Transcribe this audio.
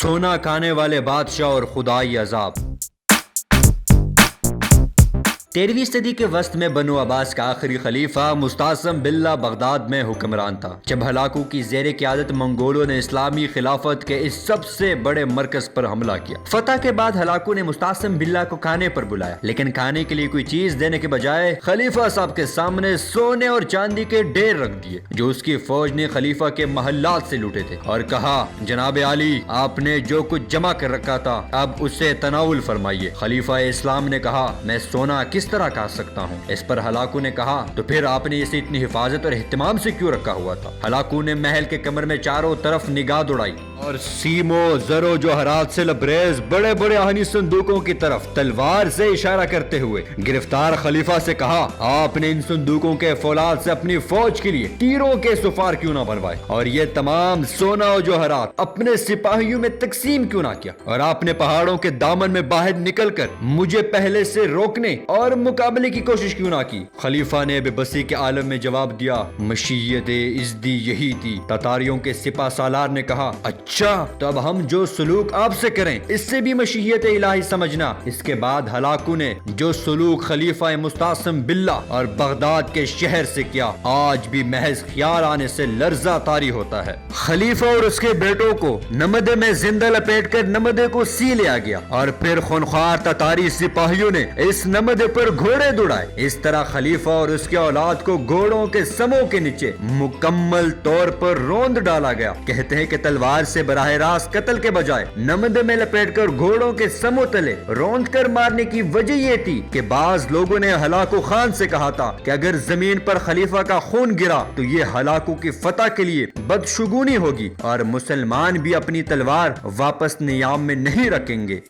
سونا کھانے والے بادشاہ اور خدائی عذاب۔ 13ویں صدی کے وسط میں بنو عباس کا آخری خلیفہ مستعصم باللہ بغداد میں حکمران تھا، جب ہلاکو کی زیر قیادت منگولوں نے اسلامی خلافت کے اس سب سے بڑے مرکز پر حملہ کیا۔ فتح کے بعد ہلاکو نے مستعصم باللہ کو کھانے پر بلایا، لیکن کھانے کے لیے کوئی چیز دینے کے بجائے خلیفہ صاحب کے سامنے سونے اور چاندی کے ڈھیر رکھ دیے جو اس کی فوج نے خلیفہ کے محلات سے لوٹے تھے، اور کہا جناب عالی، آپ نے جو کچھ جمع کر رکھا تھا اب اسے تناول فرمائیے۔ خلیفہ اسلام نے کہا میں سونا کس طرح کھا سکتا ہوں؟ اس پر ہلاکو نے کہا تو پھر آپ نے اسے اتنی حفاظت اور اہتمام سے کیوں رکھا ہوا تھا؟ ہلاکو نے محل کے کمر میں چاروں طرف نگاہ دوڑائی اور سیمو زرو جوہرات سے لبریز بڑے بڑے آہنی صندوقوں کی طرف تلوار سے اشارہ کرتے ہوئے گرفتار خلیفہ سے کہا آپ نے ان صندوقوں کے فولاد سے اپنی فوج کے لیے تیروں کے سفار کیوں نہ بنوائے، اور یہ تمام سونا اور جوہرات اپنے سپاہیوں میں تقسیم کیوں نہ کیا، اور آپ نے پہاڑوں کے دامن میں باہر نکل کر مجھے پہلے سے روکنے اور مقابلے کی کوشش کیوں نہ کی؟ خلیفہ نے بے بسی کے عالم میں جواب دیا مشیت ازدی یہی تھی۔ تتاریوں کے سپہ سالار نے کہا اچھا تو اب ہم جو سلوک آپ سے کریں اس سے بھی مشیت الہی سمجھنا۔ اس کے بعد ہلاکو نے جو سلوک خلیفہ مستعصم باللہ اور بغداد کے شہر سے کیا آج بھی محض خیال آنے سے لرزہ طاری ہوتا ہے۔ خلیفہ اور اس کے بیٹوں کو نمدے میں زندہ لپیٹ کر نمدے کو سی لیا گیا، اور پھر خونخوار تتاری سپاہیوں نے اس نمدے پر گھوڑے دوڑائے۔ اس طرح خلیفہ اور اس کے اولاد کو گھوڑوں کے سموں کے نیچے مکمل طور پر روند ڈالا گیا۔ کہتے ہیں کہ تلوار سے براہ راست قتل کے بجائے نمدے میں لپیٹ کر گھوڑوں کے سموں تلے روند کر مارنے کی وجہ یہ تھی کہ بعض لوگوں نے ہلاکو خان سے کہا تھا کہ اگر زمین پر خلیفہ کا خون گرا تو یہ ہلاکو کی فتح کے لیے بدشگونی ہوگی اور مسلمان بھی اپنی تلوار واپس نیام میں نہیں رکھیں گے۔